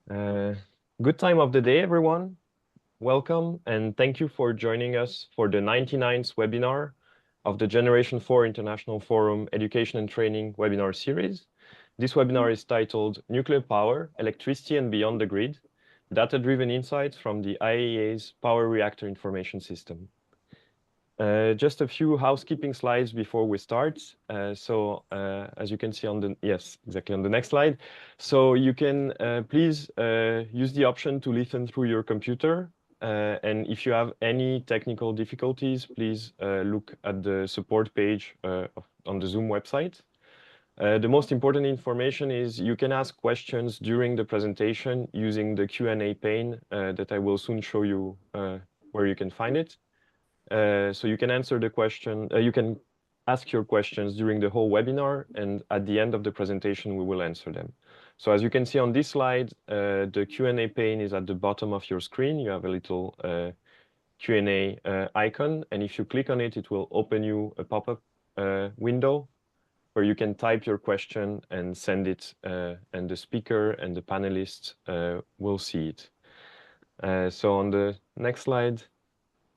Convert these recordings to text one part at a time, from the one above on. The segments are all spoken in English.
Uh, Good time of the day, everyone. Welcome, and thank you for joining us for the 99th webinar of the Generation 4 International Forum Education and Training webinar series. This webinar is titled Nuclear Power, Electricity and Beyond the Grid, Data-Driven Insights from the IAEA's Power Reactor Information System. Just a few housekeeping slides before we start. As you can see on the, yes, exactly on the next slide. So you can please use the option to listen through your computer. And if you have any technical difficulties, please look at the support page on the Zoom website. The most important information is you can ask questions during the presentation using the Q&A pane that I will soon show you where you can find it. So you can answer the question, you can ask your questions during the whole webinar, and at the end of the presentation, we will answer them. So as you can see on this slide, the Q&A pane is at the bottom of your screen. You have a little Q&A icon, and if you click on it, it will open you a pop-up window where you can type your question and send it, and the speaker and the panelists will see it. So on the next slide,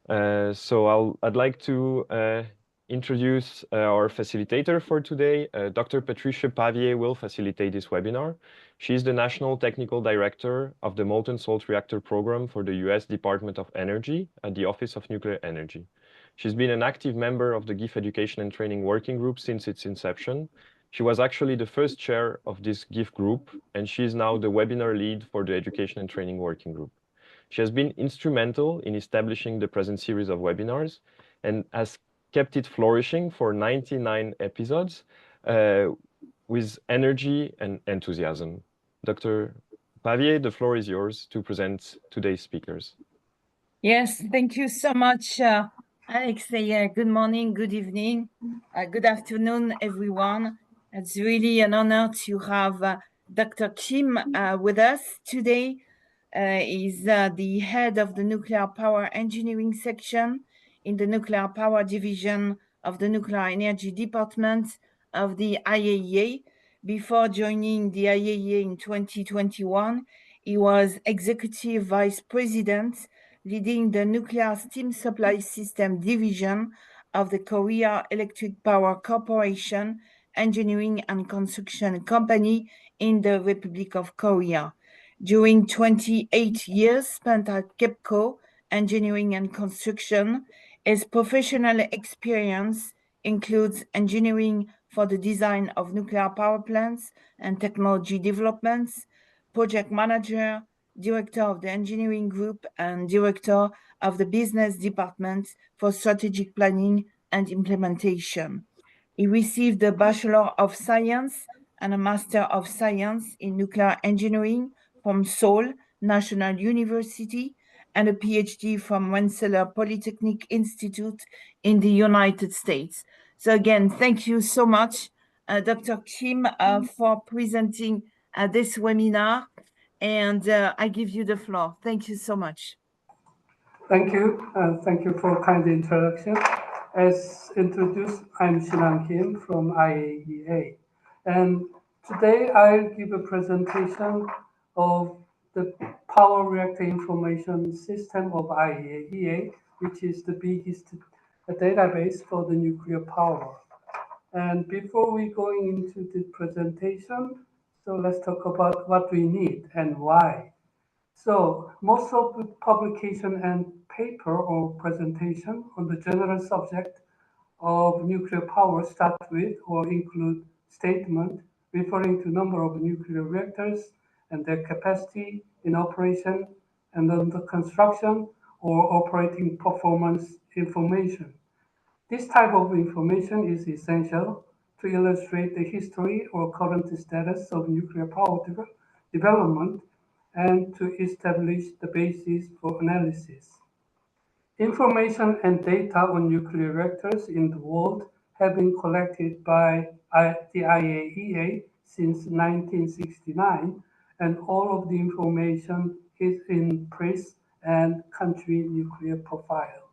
I'd like to introduce our facilitator for today. Dr. Patricia Pavier will facilitate this webinar. She's the National Technical Director of the Molten Salt Reactor Program for the US Department of Energy at the Office of Nuclear Energy. She's been an active member of the GIF Education and Training Working Group since its inception. She was actually the first chair of this GIF group, and she's now the webinar lead for the Education and Training Working Group. She has been instrumental in establishing the present series of webinars and has kept it flourishing for 99 episodes with energy and enthusiasm. Dr. Pavier, the floor is yours to present today's speakers. Yes, thank you so much, Alex. Good morning, good evening, good afternoon, everyone. It's really an honor to have Dr. Kim with us today. He's the head of the Nuclear Power Engineering section in the Nuclear Power Division of the Nuclear Energy Department of the IAEA. Before joining the IAEA in 2021, he was Executive Vice President leading the Nuclear Steam Supply System Division of the Korea Electric Power Corporation Engineering and Construction Company in the Republic of Korea. During 28 years spent at KEPCO Engineering and Construction, his professional experience includes engineering for the design of nuclear power plants and technology developments, project manager, director of the engineering group, and director of the business department for strategic planning and implementation. He received a Bachelor of Science and a Master of Science in Nuclear Engineering from Seoul National University and a PhD from Rensselaer Polytechnic Institute in the United States. So again, thank you so much, Dr. Kim, for presenting this webinar. And I give you the floor. Thank you so much. Thank you. Thank you for kind introduction. As introduced, I'm Shinhan Kim from IAEA. And today I'll give a presentation of the Power Reactor Information System of IAEA, which is the biggest database for the nuclear power. And before we going into the presentation, so let's talk about what we need and why. So most of the publication and paper or presentation on the general subject of nuclear power start with or include statement referring to number of nuclear reactors and their capacity in operation and under construction or operating performance information. This type of information is essential to illustrate the history or current status of nuclear power development and to establish the basis for analysis. Information and data on nuclear reactors in the world have been collected by the IAEA since 1969, and all of the information is in PRIS and country nuclear profile.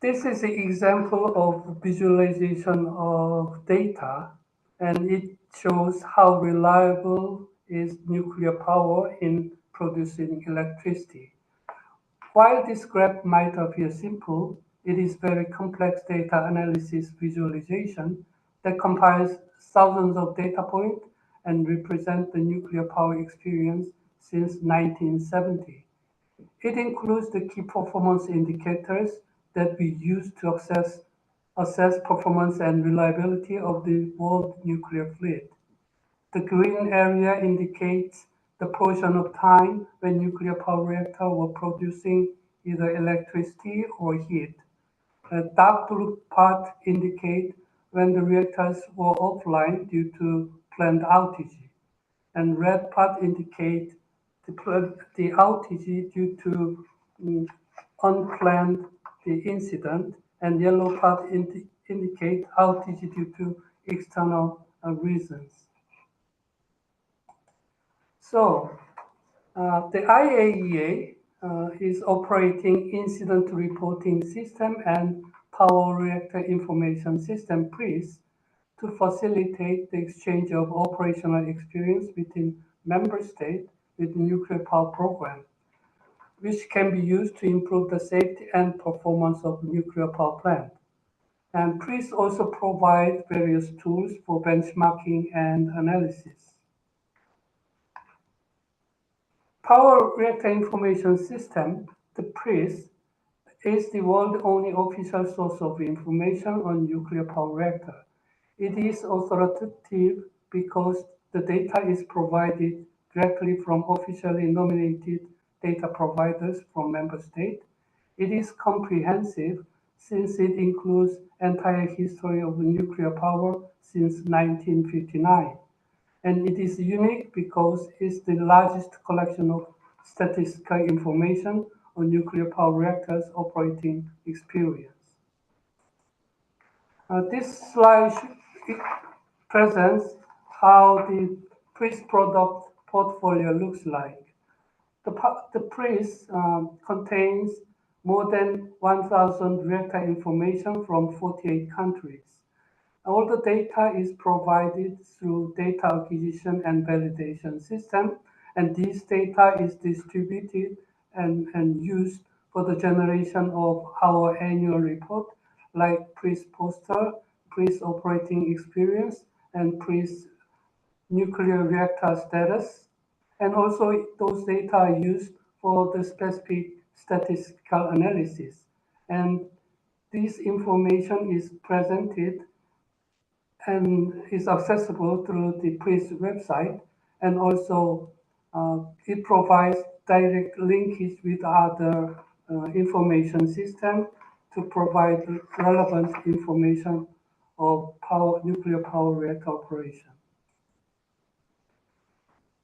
This is an example of visualization of data, and it shows how reliable is nuclear power in producing electricity. While this graph might appear simple, it is very complex data analysis visualization that compiles thousands of data points and represent the nuclear power experience since 1970. It includes the key performance indicators that we use to assess performance and reliability of the world nuclear fleet. The green area indicates the portion of time when nuclear power reactors were producing either electricity or heat. The dark blue part indicates when the reactors were offline due to planned outage, and red part indicates the outage due to unplanned incident, and yellow part indicate outage due to external reasons. So the IAEA is operating incident reporting system and power reactor information system PRIS to facilitate the exchange of operational experience between member states with nuclear power program, which can be used to improve the safety and performance of nuclear power plant. And PRIS also provides various tools for benchmarking and analysis. Power Reactor Information System, the PRIS, is the world's only official source of information on nuclear power reactor. It is authoritative because the data is provided directly from officially nominated data providers from member states. It is comprehensive since it includes entire history of nuclear power since 1959. And it is unique because it's the largest collection of statistical information on nuclear power reactors operating experience. This slide presents how the PRIS product portfolio looks like. The PRIS contains more than 1,000 reactor information from 48 countries. All the data is provided through data acquisition and validation system, and this data is distributed and used for the generation of our annual report, like PRIS poster, PRIS operating experience, and PRIS nuclear reactor status. And also those data are used for the specific statistical analysis. And this information is presented and is accessible through the PRIS website, and also it provides direct linkage with other information system to provide relevant information of nuclear power reactor operation.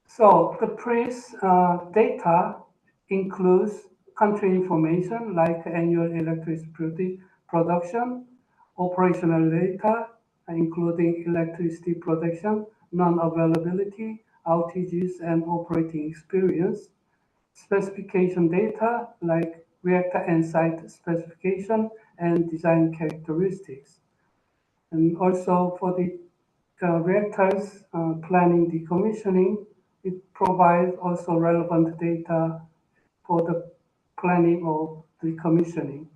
So the PRIS data includes country information like annual electricity production, operational data, including electricity production, non-availability, outages, and operating experience, specification data like reactor and site specification and design characteristics. And also for the reactors planning decommissioning, it provides also relevant data for the planning of decommissioning.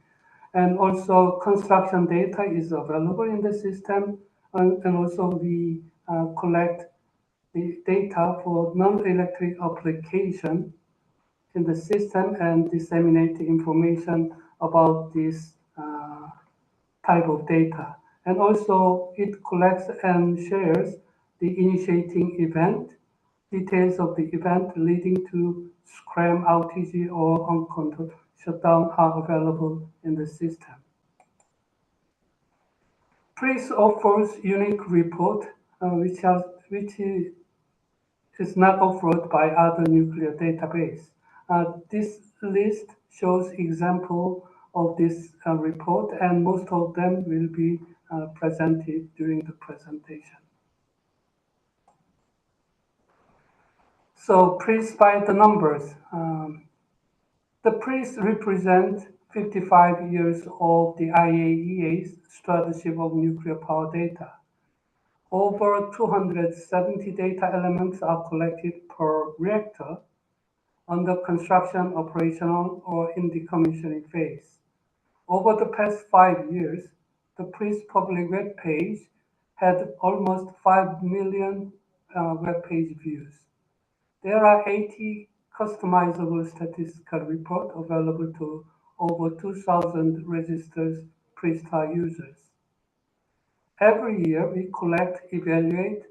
And also construction data is available in the system, and also we collect the data for non-electric application in the system and disseminate the information about this type of data. And also it collects and shares the initiating event, details of the event leading to scram outage or uncontrolled shutdown are available in the system. PRIS offers unique report which is not offered by other nuclear database. This list shows example of this report, and most of them will be presented during the presentation. So PRIS by the numbers. The PRIS represent 55 years of the IAEA's Stewardship of Nuclear Power Data. Over 270 data elements are collected per reactor under construction, operational, or in the commissioning phase. Over the past 5 years, the PRIS public web page had almost 5 million web page views. There are 80 customizable statistical reports available to over 2,000 registered PRISTA users. Every year, we collect, evaluate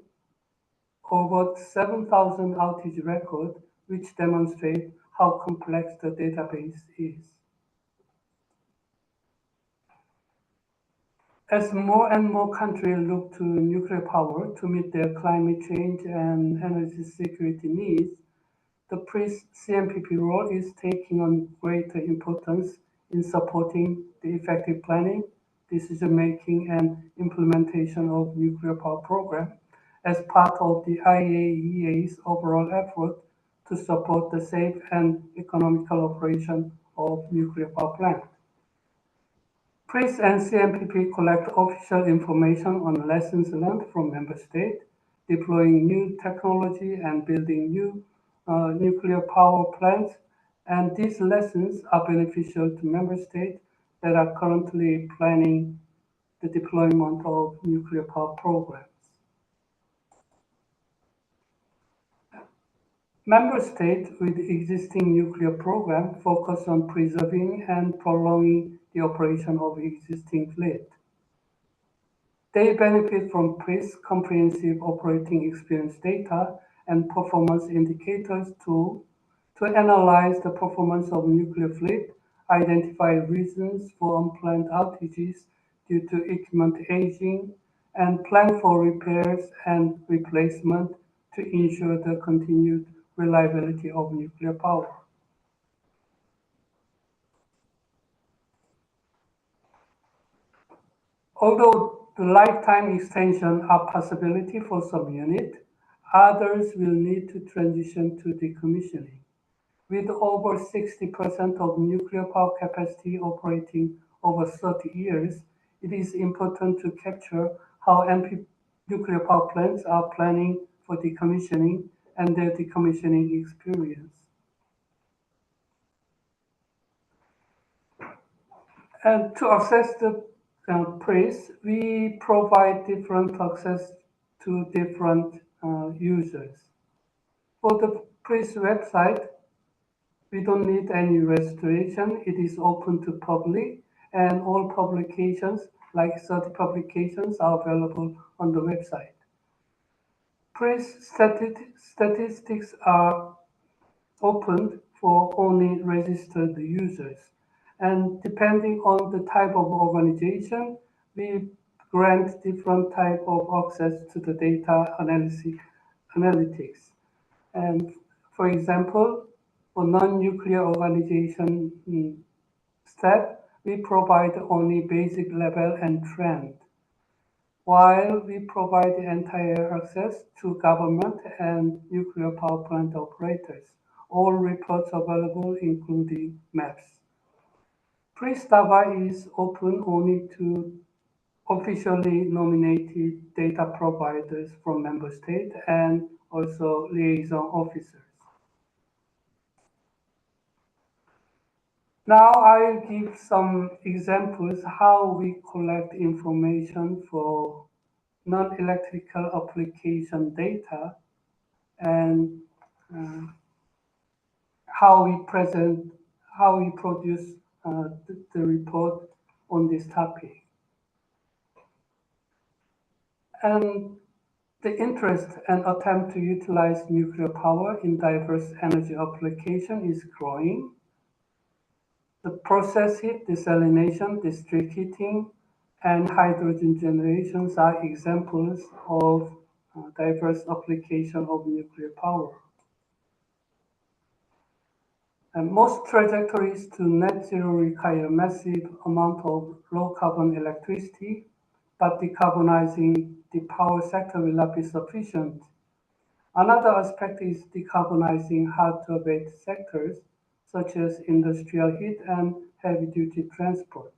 over 7,000 outage records, which demonstrate how complex the database is. As more and more countries look to nuclear power to meet their climate change and energy security needs, the PRIS CMPP role is taking on greater importance in supporting the effective planning, decision-making, and implementation of nuclear power program as part of the IAEA's overall effort to support the safe and economical operation of nuclear power plants. PRIS and CMPP collect official information on lessons learned from member states, deploying new technology and building new nuclear power plants, and these lessons are beneficial to member states that are currently planning the deployment of nuclear power programs. Member states with existing nuclear program focus on preserving and prolonging the operation of existing fleet. They benefit from PRIS comprehensive operating experience data and performance indicators to analyze the performance of nuclear fleet, identify reasons for unplanned outages due to equipment aging, and plan for repairs and replacement to ensure the continued reliability of nuclear power. Although the lifetime extension are possibility for some unit, others will need to transition to decommissioning. With over 60% of nuclear power capacity operating over 30 years, it is important to capture how nuclear power plants are planning for decommissioning and their decommissioning experience. And to access the PRIS, we provide different access to different users. For the PRIS website, we don't need any registration. It is open to public, and all publications, like 30 publications, are available on the website. PRIS statistics are opened for only registered users. And depending on the type of organization, we grant different type of access to the data analytics. And for example, for non-nuclear organization step, we provide only basic level and trend, while we provide the entire access to government and nuclear power plant operators. All reports available, including maps. PRIS data is open only to officially nominated data providers from member states and also liaison officers. Now I'll give some examples how we collect information for non-electrical application data and how we produce the report on this topic. And the interest and attempt to utilize nuclear power in diverse energy application is growing. The process heat, desalination, district heating, and hydrogen generations are examples of diverse application of nuclear power. And most trajectories to net zero require massive amount of low carbon electricity, but decarbonizing the power sector will not be sufficient. Another aspect is decarbonizing hard to abate sectors, such as industrial heat and heavy duty transport.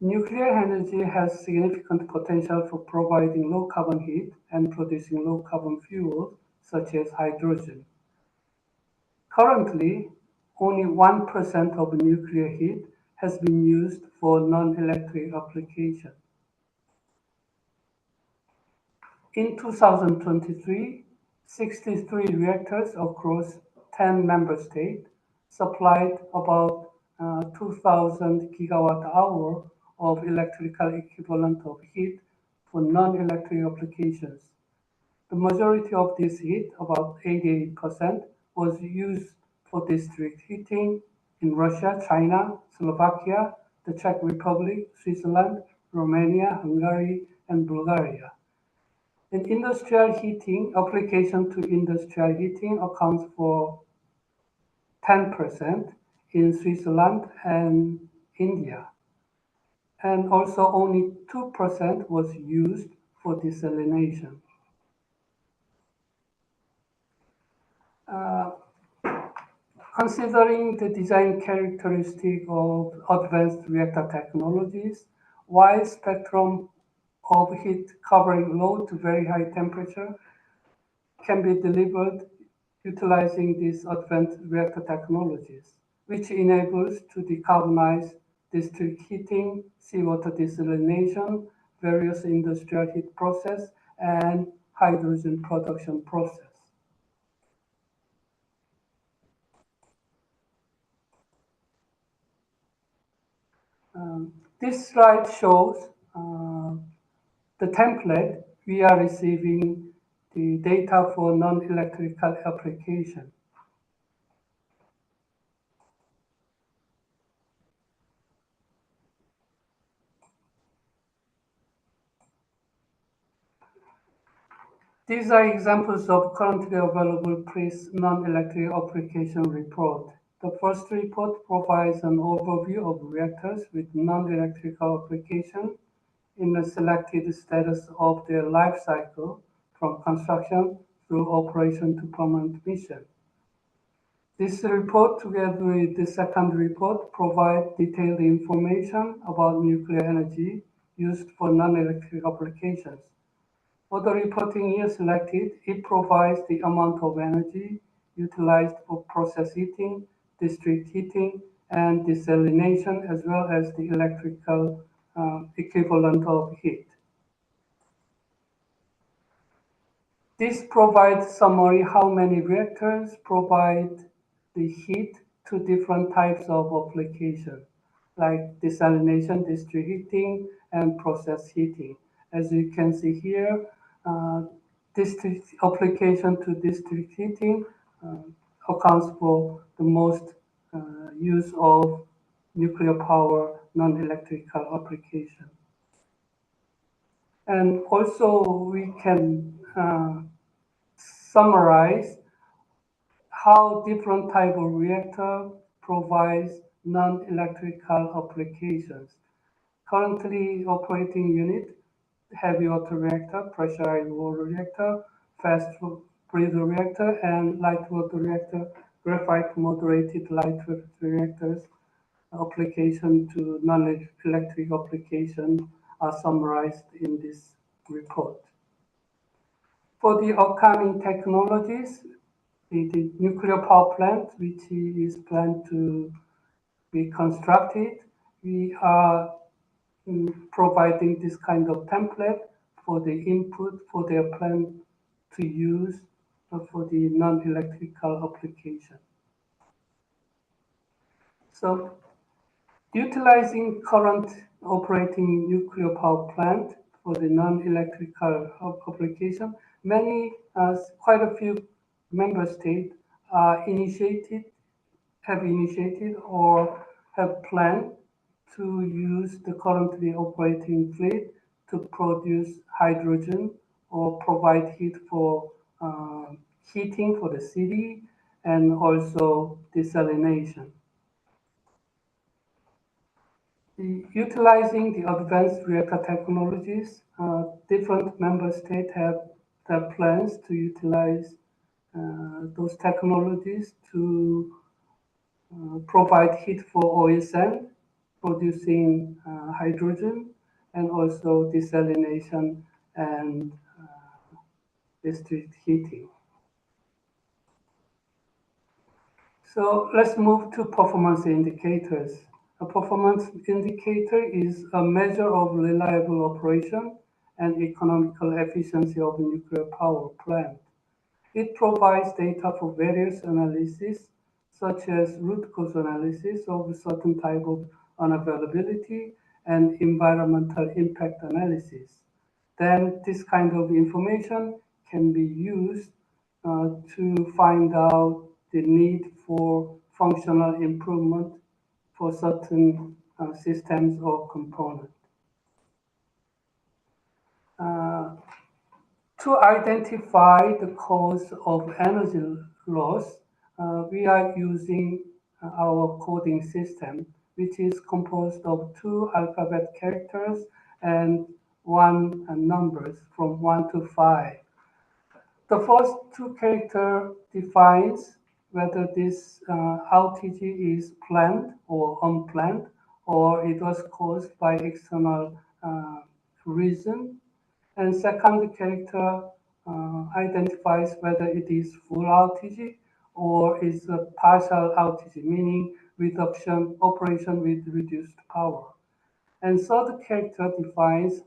Nuclear energy has significant potential for providing low-carbon heat and producing low-carbon fuels, such as hydrogen. Currently, only 1% of nuclear heat has been used for non-electric application. In 2023, 63 reactors across 10 member states supplied about 2,000 gigawatt-hour of electrical equivalent of heat for non-electric applications. The majority of this heat, about 88%, was used for district heating in Russia, China, Slovakia, the Czech Republic, Switzerland, Romania, Hungary, and Bulgaria. In industrial heating, application to industrial heating accounts for 10% in Switzerland and India. And also only 2% was used for desalination. Considering the design characteristic of advanced reactor technologies, wide spectrum of heat covering low to very high temperature can be delivered utilizing these advanced reactor technologies, which enables to decarbonize district heating, seawater desalination, various industrial heat process, and hydrogen production process. This slide shows the template we are receiving the data for non-electrical application. These are examples of currently available PRIS non-electric application report. The first report provides an overview of reactors with non-electrical application in a selected status of their life cycle from construction through operation to permanent mission. This report, together with the second report, provide detailed information about nuclear energy used for non-electric applications. For the reporting year selected, it provides the amount of energy utilized for process heating, district heating, and desalination, as well as the electrical equivalent of heat. This provides summary how many reactors provide the heat to different types of application, like desalination, district heating, and process heating. As you can see here, district application to district heating accounts for the most use of nuclear power non-electrical application. And also we can summarize how different type of reactor provides non-electrical applications. Currently operating unit, heavy water reactor, pressurized water reactor, fast breather reactor, and light water reactor, graphite moderated light water reactors. Application to non-electric application are summarized in this report. For the upcoming technologies, the nuclear power plant, which is planned to be constructed, we are providing this kind of template for the input for their plan to use for the non-electrical application. So, utilizing current operating nuclear power plant for the non-electrical application, quite a few member states have initiated or have planned to use the currently operating fleet to produce hydrogen or provide heat for heating for the city and also desalination. Utilizing the advanced reactor technologies, different member states have their plans to utilize those technologies to provide heat for oil sand, producing hydrogen, and also desalination and district heating. So let's move to performance indicators. A performance indicator is a measure of reliable operation and economical efficiency of a nuclear power plant. It provides data for various analyses, such as root cause analysis of a certain type of unavailability and environmental impact analysis. Then this kind of information can be used to find out the need for functional improvement for certain systems or components. To identify the cause of energy loss, we are using our coding system, which is composed of 2 alphabet characters and 1 numbers from 1 to 5. The first 2 characters defines whether this outage is planned or unplanned, or it was caused by external reason. And second character identifies whether it is full outage or is a partial outage, meaning reduction operation with reduced power. And third character defines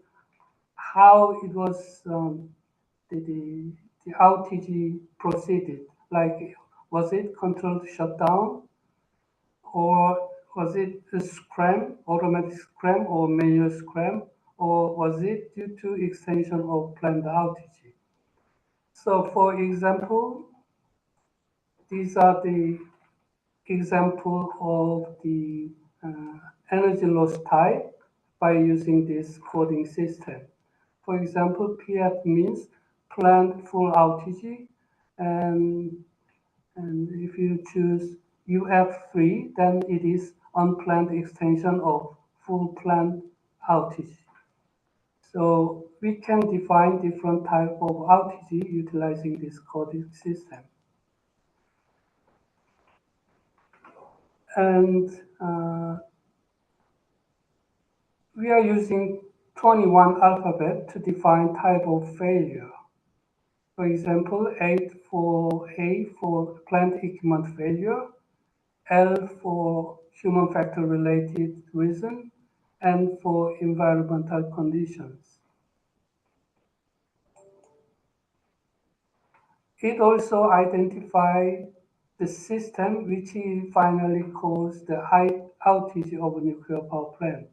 how it was the outage proceeded. Like, was it controlled shutdown, or was it a scram, automatic scram or manual scram, or was it due to extension of planned outage? So for example, these are the example of the energy loss type by using this coding system. For example, PF means planned full outage, and if you choose UF3, then it is unplanned extension of full planned outage. So we can define different type of outage utilizing this coding system. And we are using 21 alphabet to define type of failure. For example, A for plant equipment failure, L for human factor related reason, and for environmental conditions. It also identifies the system which finally caused the high outage of a nuclear power plant.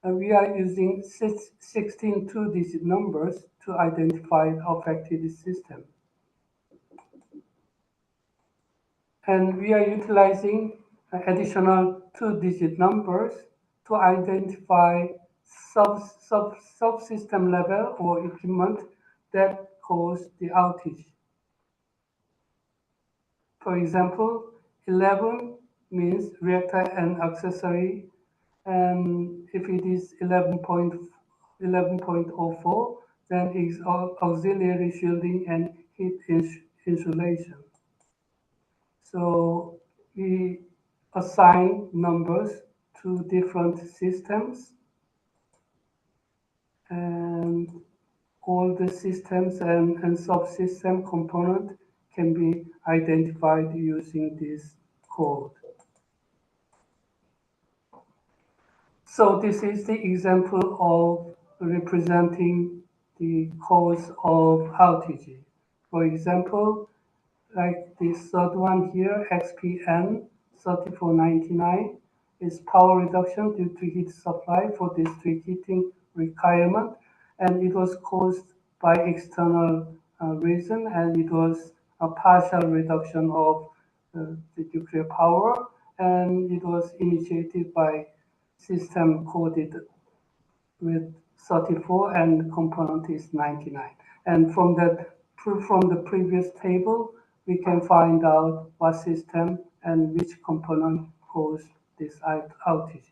And we are using 16 two-digit numbers to identify the affected system. And we are utilizing additional two-digit numbers to identify subsystem level or equipment that caused the outage. For example, 11 means reactor and accessory, and if it is 11.04, then it's auxiliary shielding and heat insulation. So we assign numbers to different systems, and all the systems and subsystem component can be identified using this code. So this is the example of representing the cause of outage. For example, like this third one here, XPN 3499, is power reduction due to heat supply for district heating requirement, and it was caused by external reason, and it was a partial reduction of the nuclear power, and it was initiated by system coded with 34 and component is 99. And from the previous table, we can find out what system and which component caused this outage.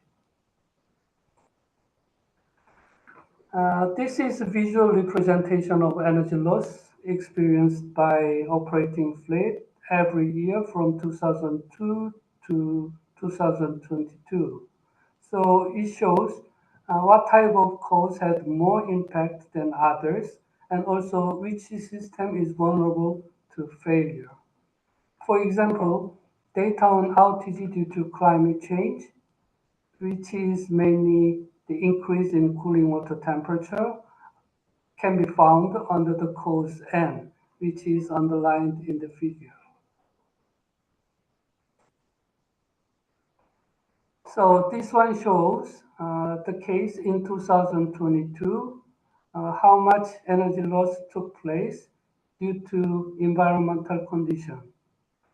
This is a visual representation of energy loss experienced by operating fleet every year from 2002 to 2022. So it shows what type of cause had more impact than others, and also which system is vulnerable to failure. For example, data on outage due to climate change, which is mainly the increase in cooling water temperature, can be found under the cause N, which is underlined in the figure. So this one shows the case in 2022, how much energy loss took place due to environmental conditions,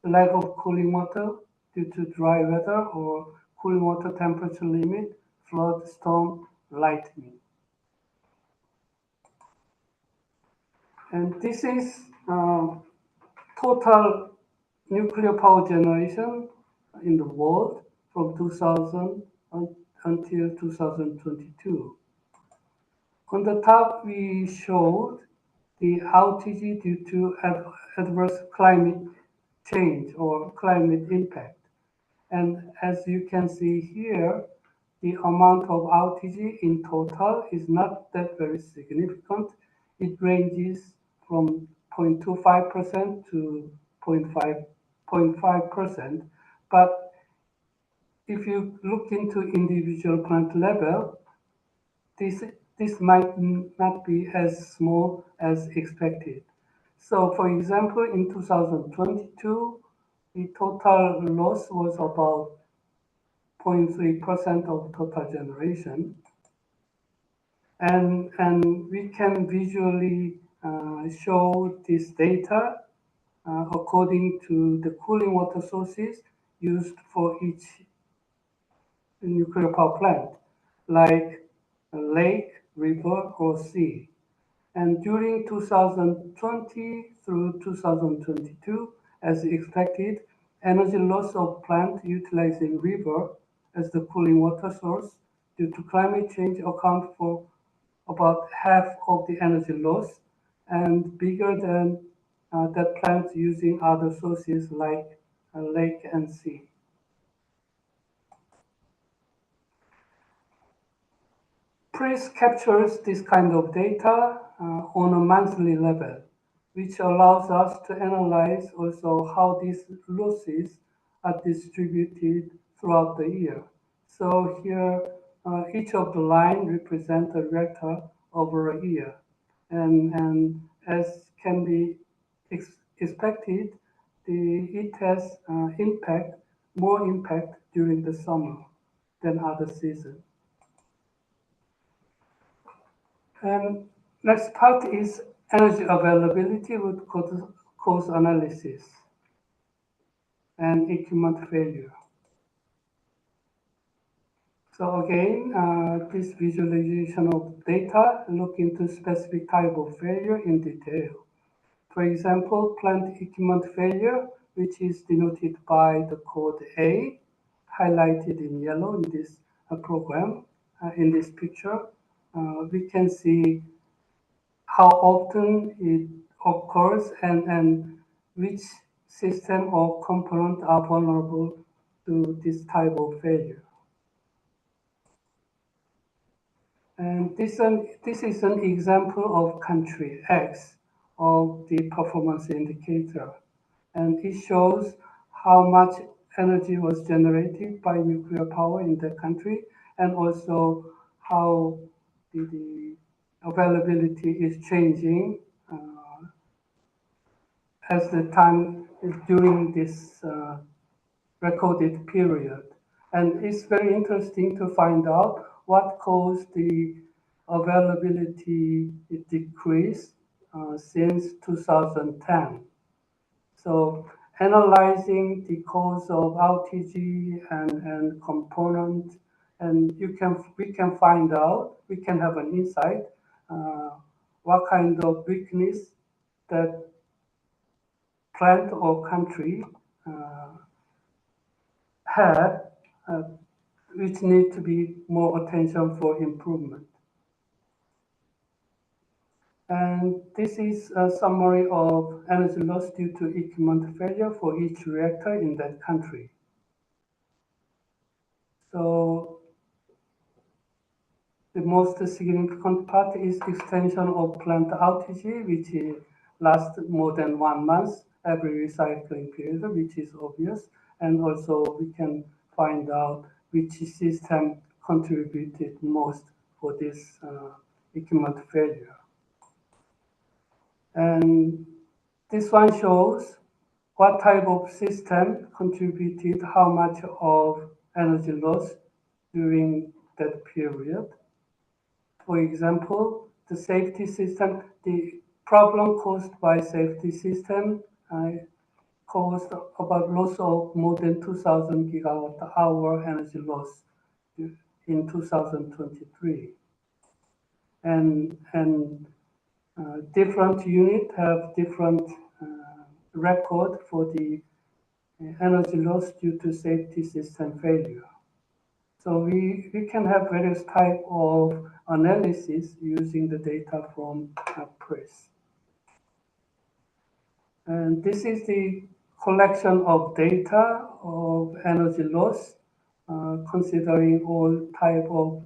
the lack of cooling water due to dry weather or cooling water temperature limit, flood, storm, lightning. And this is total nuclear power generation in the world from 2000 until 2022. On the top, we showed the outage due to adverse climate change or climate impact. And as you can see here, the amount of outage in total is not that very significant. It ranges from 0.25% to 0.5%. But if you look into individual plant level, this might not be as small as expected. So for example, in 2022, the total loss was about 0.3% of total generation. And we can visually show this data according to the cooling water sources used for each nuclear power plant, like a lake, river, or sea. And during 2020 through 2022, as expected, energy loss of plant utilizing river as the cooling water source due to climate change account for about half of the energy loss and bigger than that plants using other sources like lake and sea. PRIS captures this kind of data on a monthly level, which allows us to analyze also how these losses are distributed throughout the year. So here, each of the line represents a reactor over a year. And as can be expected, it has more impact during the summer than other seasons. And next part is energy availability with cause analysis and equipment failure. So again, this visualization of data look into specific type of failure in detail. For example, plant equipment failure, which is denoted by the code A, highlighted in yellow in this program. In this picture, we can see how often it occurs and which system or component are vulnerable to this type of failure. And this is an example of country X of the performance indicator. And it shows how much energy was generated by nuclear power in the country and also how the availability is changing as the time during this recorded period. And it's very interesting to find out what caused the availability decrease since 2010. So analyzing the cause of outage and component, and we can find out, we can have an insight what kind of weakness that plant or country had, which need to be more attention for improvement. And this is a summary of energy loss due to equipment failure for each reactor in that country. So The most significant part is extension of plant outage, which lasts more than 1 month every recycling period, which is obvious. And also we can find out which system contributed most for this equipment failure. And this one shows what type of system contributed how much of energy loss during that period. For example, the safety system, the problem caused by safety system caused about loss of more than 2,000 gigawatt hour energy loss in 2023. And different units have different record for the energy loss due to safety system failure. So we can have various type of analysis using the data from PRIS. And this is the collection of data of energy loss, considering all type of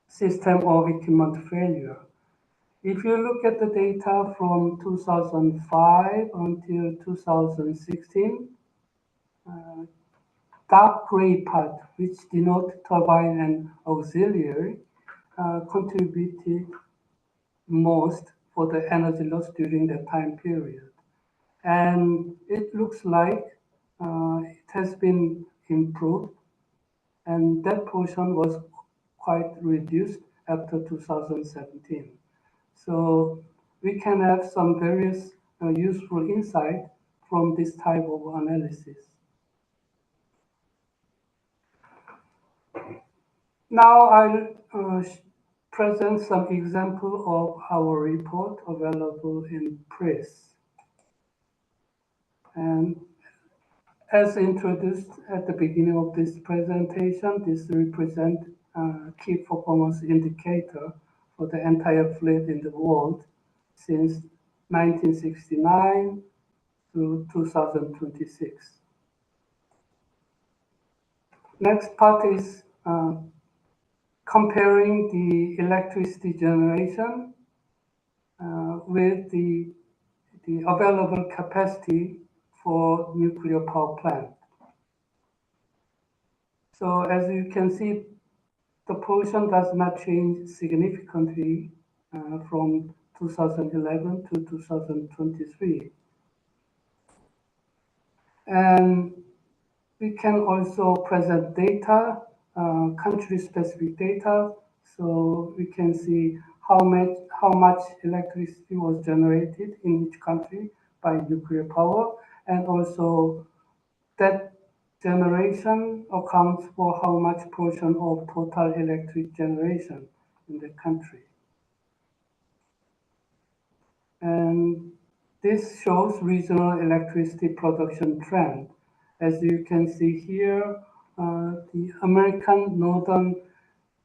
system or equipment failure. If you look at the data from 2005 until 2016, dark gray part, which denote turbine and auxiliary, contributed most for the energy loss during that time period. And it looks like it has been improved, and that portion was quite reduced after 2017. So we can have some various useful insight from this type of analysis. Now I'll present some example of our report available in PRIS. And as introduced at the beginning of this presentation, this represents a key performance indicator for the entire fleet in the world since 1969 to 2026. Next part is comparing the electricity generation with the available capacity for nuclear power plant. So as you can see, the portion does not change significantly from 2011 to 2023. And we can also present data, country-specific data, so we can see how much electricity was generated in each country by nuclear power, and also that generation accounts for how much portion of total electric generation in the country. And this shows regional electricity production trend. As you can see here, the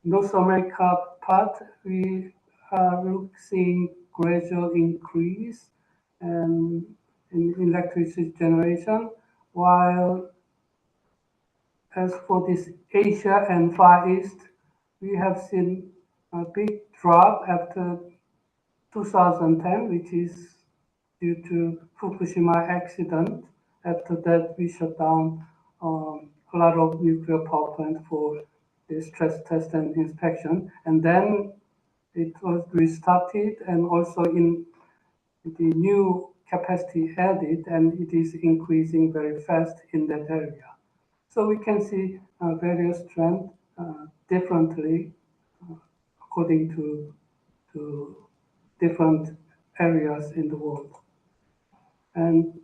North America part, we are seeing gradual increase in electricity generation, while as for this Asia and Far East, we have seen a big drop after 2010, which is due to Fukushima accident. After that, we shut down a lot of nuclear power plants for the stress test and inspection. And then it was restarted, and also in the new capacity added, and it is increasing very fast in that area. So we can see various trends differently according to different areas in the world. And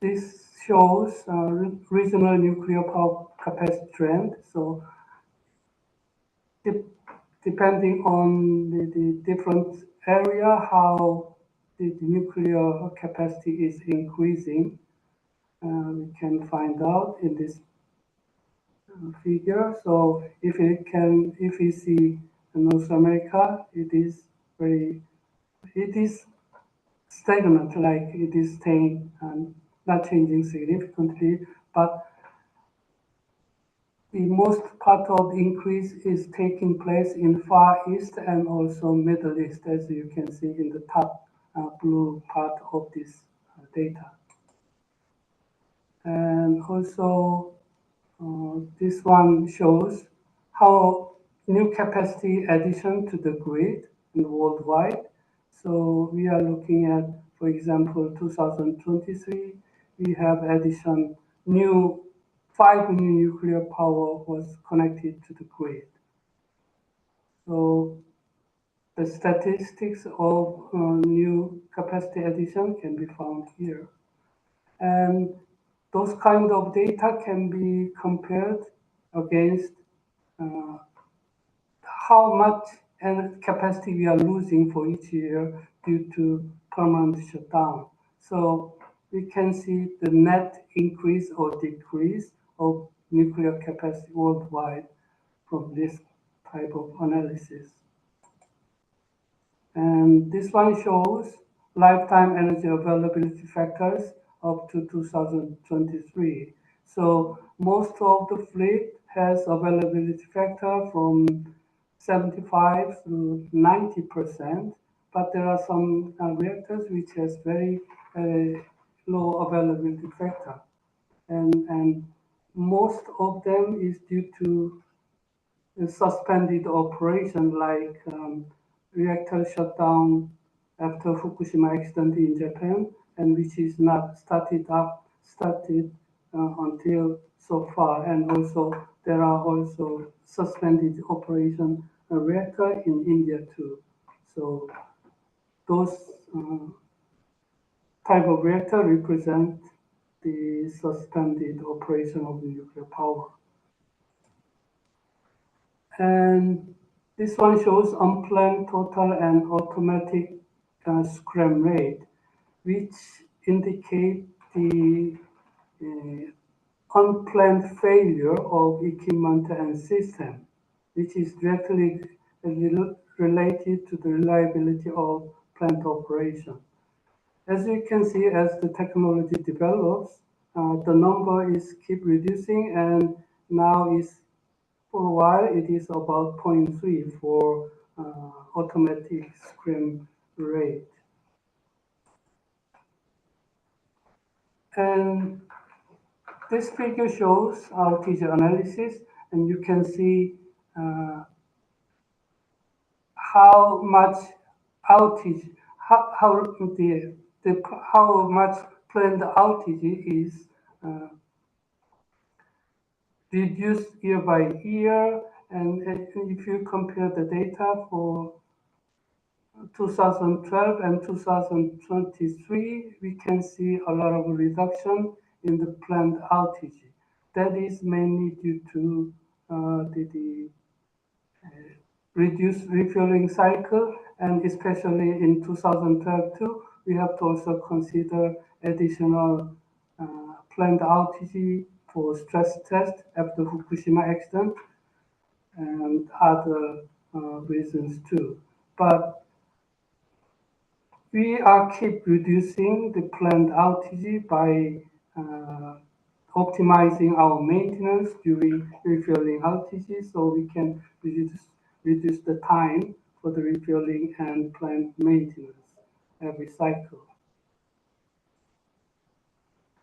this shows regional nuclear power capacity trend. So depending on the different area, how the nuclear capacity is increasing, we can find out in this figure. So if we see North America, it is stagnant, like it is staying and not changing significantly. But the most part of the increase is taking place in Far East and also Middle East, as you can see in the top blue part of this data. And also, this one shows how new capacity addition to the grid worldwide. So we are looking at, for example, 2023, we have addition new 5 new nuclear power was connected to the grid. So the statistics of new capacity addition can be found here. And those kind of data can be compared against how much capacity we are losing for each year due to permanent shutdown. So we can see the net increase or decrease of nuclear capacity worldwide from this type of analysis. And this one shows lifetime energy availability factors up to 2023. So most of the fleet has availability factor from 75 to 90%, but there are some reactors which has very low availability factor. And most of them is due to suspended operation, like reactor shutdown after Fukushima accident in Japan, and which is not started until so far. And also there are also suspended operation reactor in India too. So those type of reactor represent the suspended operation of the nuclear power. And this one shows unplanned total and automatic scram rate, which indicate the unplanned failure of equipment and system, which is directly related to the reliability of plant operation. As you can see, as the technology develops, the number is keep reducing, and now is for a while it is about 0.3 for automatic scram rate. And this figure shows outage analysis, and you can see how much outage, how much planned outage is reduced year by year. And if you compare the data for 2012 and 2023, we can see a lot of reduction in the planned outage. That is mainly due to the reduced refueling cycle, and especially in 2012 too, we have to also consider additional planned outage for stress test after Fukushima accident and other reasons too. But we are keep reducing the planned outage by optimizing our maintenance during refueling outages, so we can reduce the time for the refueling and plant maintenance every cycle.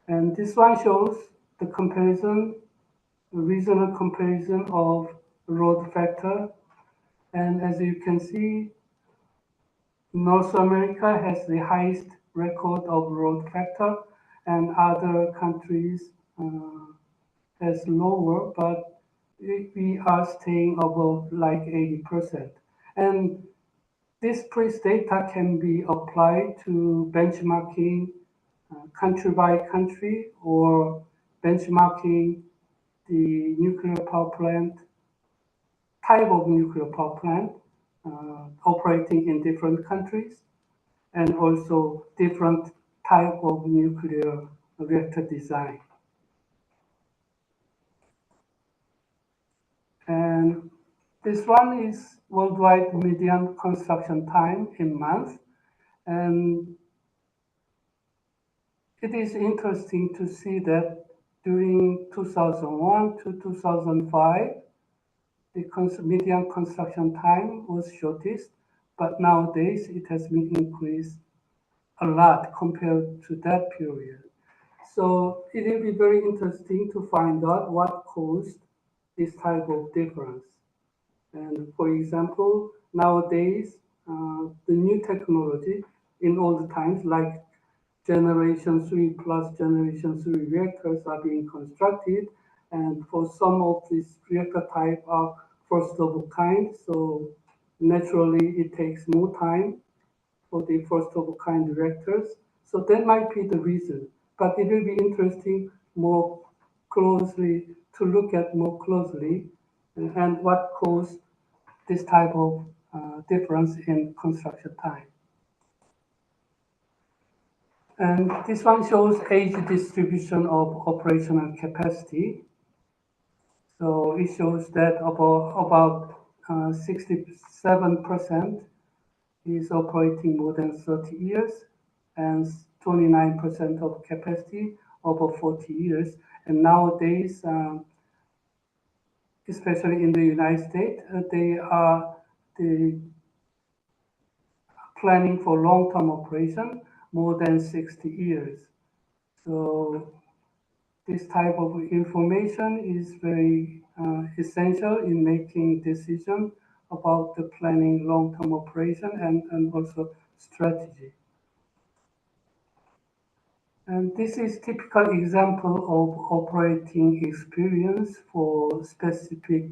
And this one shows the comparison, the regional comparison of load factor. And as you can see, North America has the highest record of load factor, and other countries has lower, but we are staying above like 80%. And this PRIS data can be applied to benchmarking country by country, or benchmarking the nuclear power plant, type of nuclear power plant operating in different countries, and also different type of nuclear reactor design. And this one is worldwide median construction time in months. And it is interesting to see that during 2001 to 2005, the median construction time was shortest, but nowadays it has been increased a lot compared to that period. So it will be very interesting to find out what caused this type of difference. And for example, nowadays, the new technology in all the times, like Generation 3 plus Generation 3 reactors are being constructed. And for some of these reactor type are first of a kind. So naturally, it takes more time for the first of a kind reactors. So that might be the reason. But it will be interesting more closely to look at more closely and what caused this type of difference in construction time. And this one shows age distribution of operational capacity. So it shows that about 67% is operating more than 30 years and 29% of capacity over 40 years. And nowadays, especially in the United States, they are planning for long-term operation more than 60 years. So this type of information is very essential in making decisions about the planning long-term operation and also strategy. And this is typical example of operating experience for specific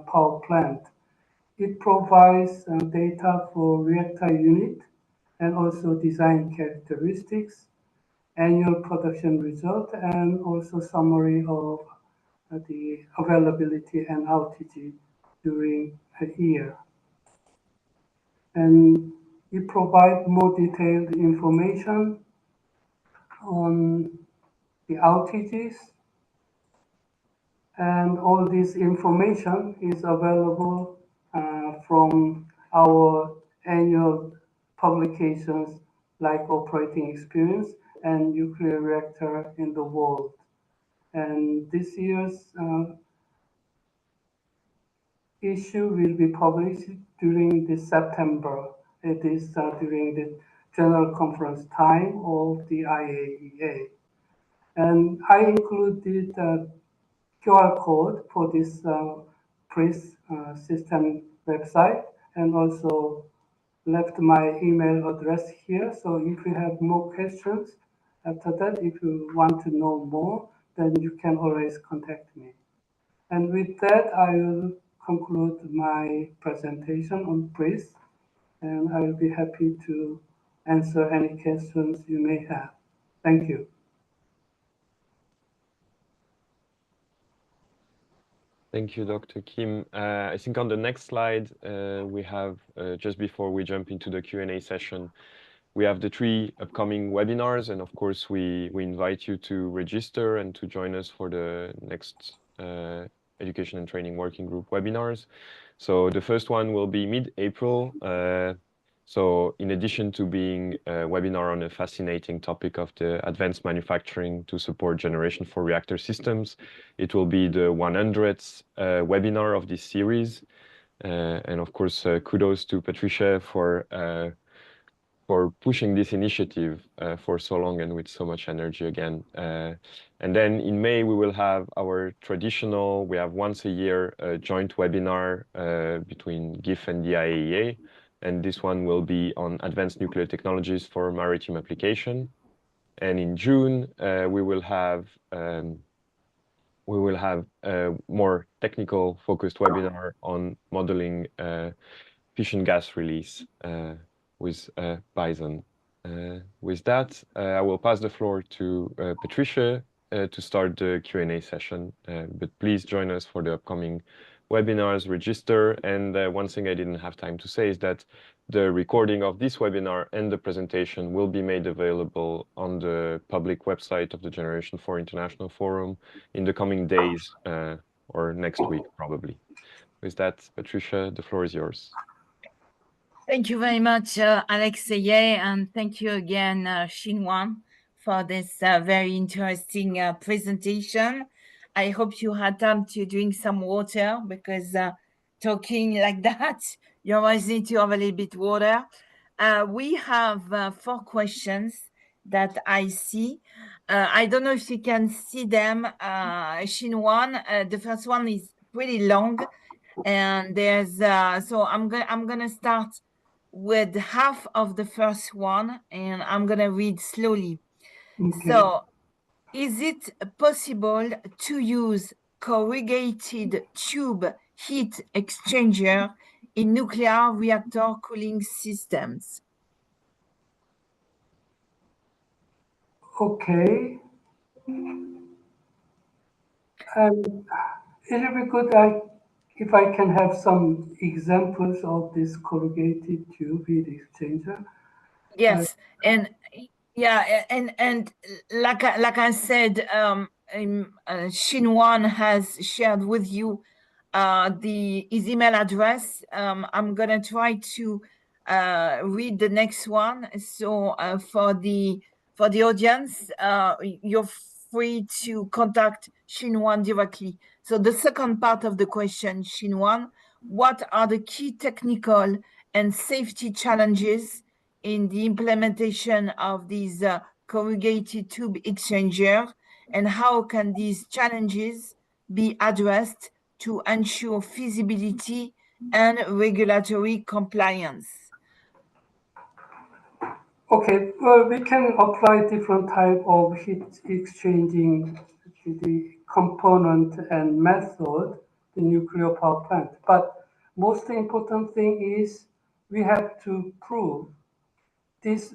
power plant. It provides data for reactor unit and also design characteristics, annual production result, and also summary of the availability and outage during a year. And it provides more detailed information on the outages, and all this information is available from our annual publications like operating experience and nuclear reactor in the world. And this year's issue will be published during this September. It is during the general conference time of the IAEA. And I included QR code for this PRIS system website, and also left my email address here. So if you have more questions after that, if you want to know more, then you can always contact me. And with that, I will conclude my presentation on PRIS, and I will be happy to answer any questions you may have. Thank you. Thank you, Dr. Kim. I think on the next slide, we have, just before we jump into the Q&A session, we have the 3 upcoming webinars. And of course, we invite you to register and to join us for the next Education and Training Working Group webinars. So the first one will be mid-April. So in addition to being a webinar on a fascinating topic of the advanced manufacturing to support Generation 4 reactor systems, it will be the 100th webinar of this series. And of course, kudos to Patricia for pushing this initiative for so long and with so much energy again. And then in May, we will have our traditional, we have once a year joint webinar between GIF and the IAEA. And this one will be on advanced nuclear technologies for maritime application. And in June, we will have a more technical focused webinar on modeling fission gas release with Bison. With that, I will pass the floor to Patricia to start the Q&A session. But please join us for the upcoming webinars, register. And one thing I didn't have time to say is that the recording of this webinar and the presentation will be made available on the public website of the Generation 4 International Forum in the coming days or next week, probably. With that, Patricia, the floor is yours. Thank you very much, Alexei, and thank you again, Xinhuan, for this very interesting presentation. I hope you had time to drink some water because talking like that, you always need to have a little bit water. We have 4 questions that I see. I don't know if you can see them, Xinwan. The first one is pretty long, and there's so I'm gonna start with half of the first one, and I'm gonna read slowly. Okay. So, is it possible to use corrugated tube heat exchanger in nuclear reactor cooling systems? Okay. It would be good if I can have some examples of this corrugated tube heat exchanger. Yes, and yeah, and like I said, Xinwan has shared with you his email address. I'm gonna try to read the next one. So for the audience, you're free to contact Xinwan directly. So the second part of the question, Xinwan, what are the key technical and safety challenges in the implementation of these corrugated tube exchanger, and how can these challenges be addressed to ensure feasibility and regulatory compliance? Okay, well, we can apply different type of heat exchanging the component and method in nuclear power plant. But most important thing is we have to prove this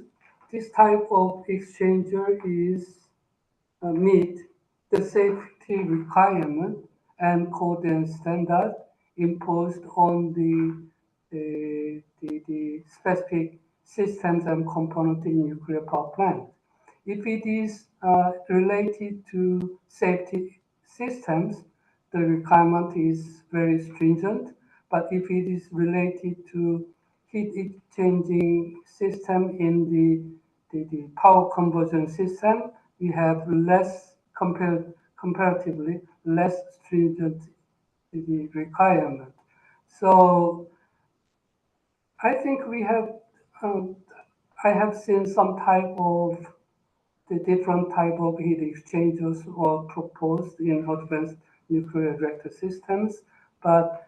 type of exchanger is meet the safety requirement and code and standard imposed on the specific systems and components in nuclear power plant. If it is related to safety systems, the requirement is very stringent. But if it is related to heat exchanging system in the power conversion system, we have comparatively less stringent requirement. So I think I have seen some type of the different type of heat exchangers were proposed in advanced nuclear reactor systems, but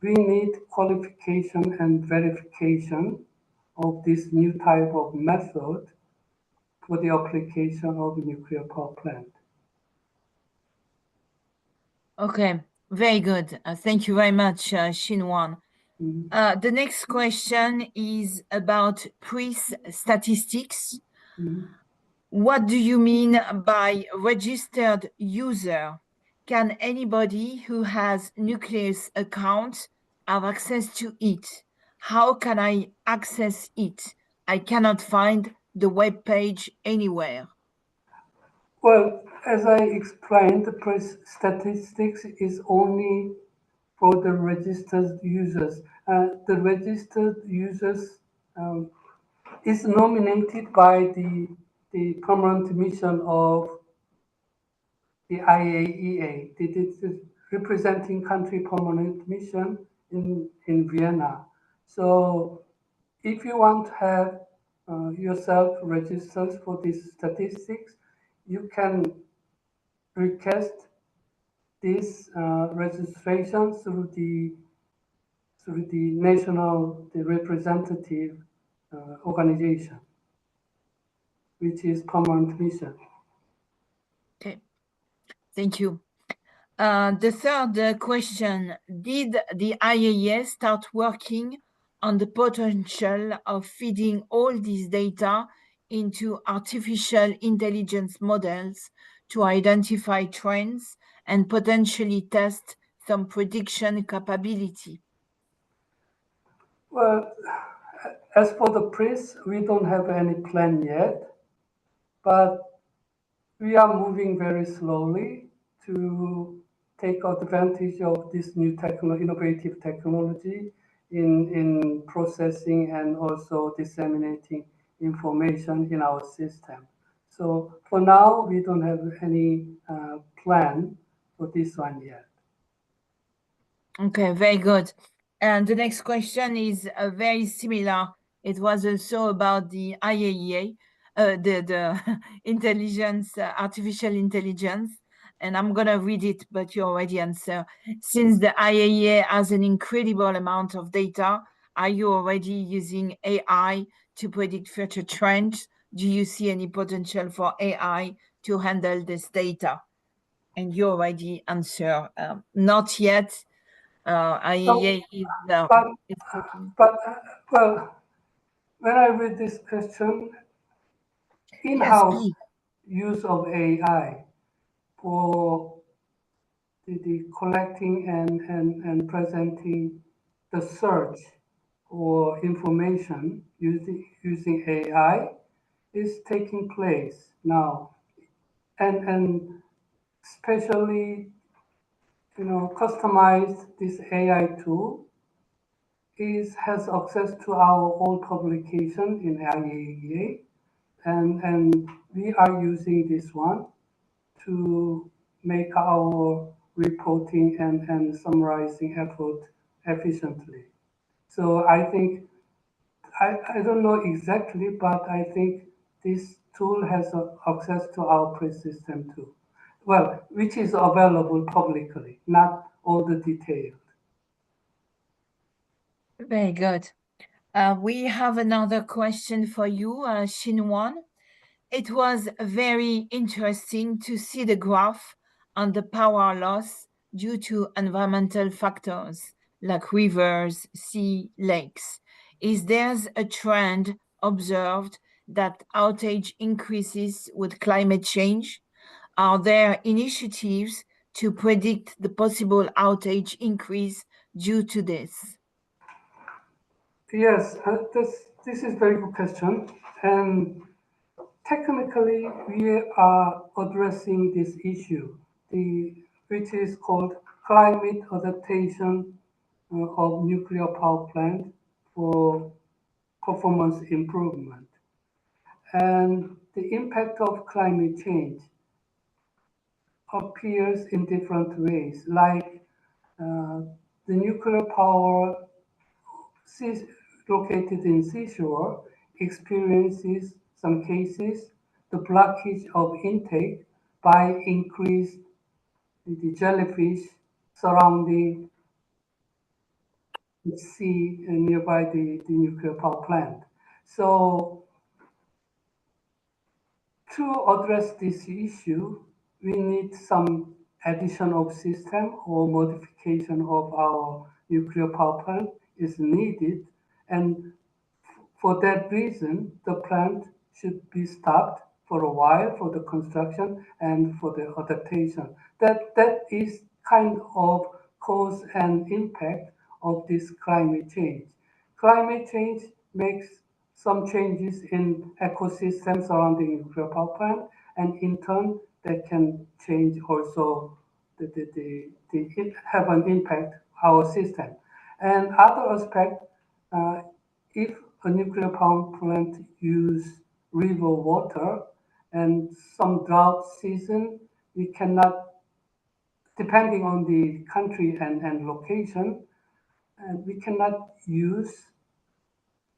we need qualification and verification of this new type of method for the application of nuclear power plant. Okay, very good. Thank you very much, Xinwan. The next question is about PRIS statistics. What do you mean by registered user? Can anybody who has Nucleus account have access to it? How can I access it? I cannot find the web page anywhere. Well, as I explained, the PRIS statistics is only for the registered users. The registered users is nominated by the permanent mission of the IAEA, the representing country permanent mission in Vienna. So if you want to have yourself registered for these statistics, you can request this registration through the national representative organization, which is permanent mission. Okay, thank you. The third question, did the IAEA start working on the potential of feeding all this data into artificial intelligence models to identify trends and potentially test some prediction capability? Well, as for the PRIS, we don't have any plan yet, but we are moving very slowly to take advantage of this new innovative technology in processing and also disseminating information in our system. So for now, we don't have any plan for this one yet. Okay, very good. And the next question is very similar. It was also about the IAEA, the intelligence, artificial intelligence. And I'm going to read it, but you already answered. Since the IAEA has an incredible amount of data, are you already using AI to predict future trends? Do you see any potential for AI to handle this data? And you already answer, not yet. IAEA is looking. Well, when I read this question, in-house use of AI for the collecting and presenting the search or information using AI is taking place now, and especially customized this AI tool has access to our own publication in IAEA, and we are using this one to make our reporting and summarizing effort efficiently. So I think, I don't know exactly, but I think this tool has access to our PRIS system too. Well, which is available publicly, not all the details. Very good. We have another question for you, Xinwan. It was very interesting to see the graph on the power loss due to environmental factors like rivers, sea, lakes. Is there a trend observed that outage increases with climate change? Are there initiatives to predict the possible outage increase due to this? Yes, this is a very good question. And technically, we are addressing this issue, which is called climate adaptation of nuclear power plant for performance improvement. And the impact of climate change appears in different ways, like the nuclear power located in seashore experiences some cases the blockage of intake by increased the jellyfish surrounding the sea nearby the nuclear power plant. So to address this issue, we need some addition of system or modification of our nuclear power plant is needed. And for that reason, the plant should be stopped for a while for the construction and for the adaptation. That is kind of cause and impact of this climate change. Climate change makes some changes in ecosystems surrounding nuclear power plant, and in turn, that can change also have an impact our system. And other aspect, if a nuclear power plant use river water and some drought season, we cannot, depending on the country and location, we cannot use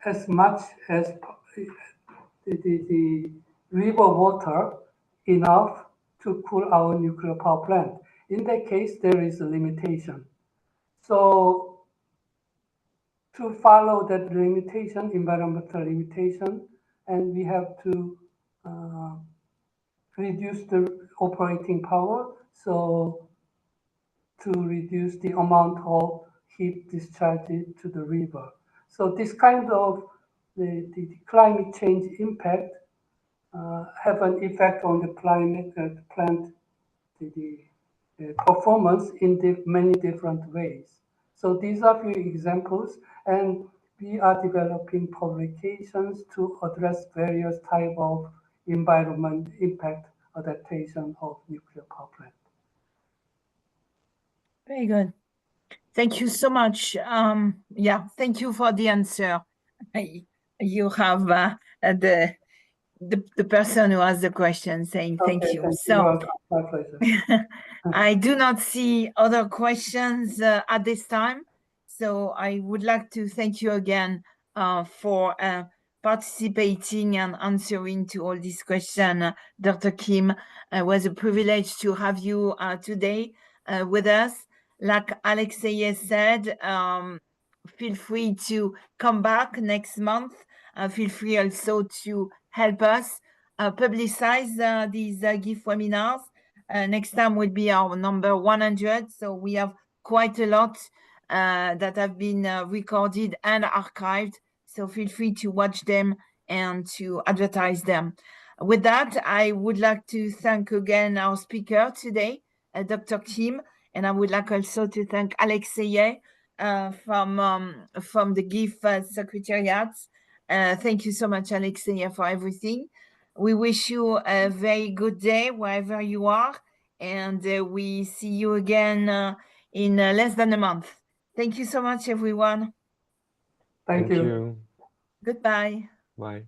as much as the river water enough to cool our nuclear power plant. In that case, there is a limitation. So to follow that limitation, environmental limitation, and we have to reduce the operating power, so to reduce the amount of heat discharged to the river. So this kind of the climate change impact have an effect on the climate plant the performance in many different ways. So these are few examples, and we are developing publications to address various type of environment impact adaptation of nuclear power plant. Very good. Thank you so much. Yeah, thank you for the answer. You have the person who asked the question saying thank Okay, you. thank So you. My pleasure. I do not see other questions at this time. So I would like to thank you again for participating and answering to all these questions. Dr. Kim, it was a privilege to have you today with us. Like Alexei said, feel free to come back next month. Feel free also to help us publicize these GIF webinars. Next time will be our number 100. So we have quite a lot that have been recorded and archived. So feel free to watch them and to advertise them. With that, I would like to thank again our speaker today, Dr. Kim, and I would like also to thank Alexei from the GIF Secretariat. Thank you so much, Alexei, for everything. We wish you a very good day wherever you are, and we see you again in less than a month. Thank you so much, everyone. Thank you. Goodbye. Bye.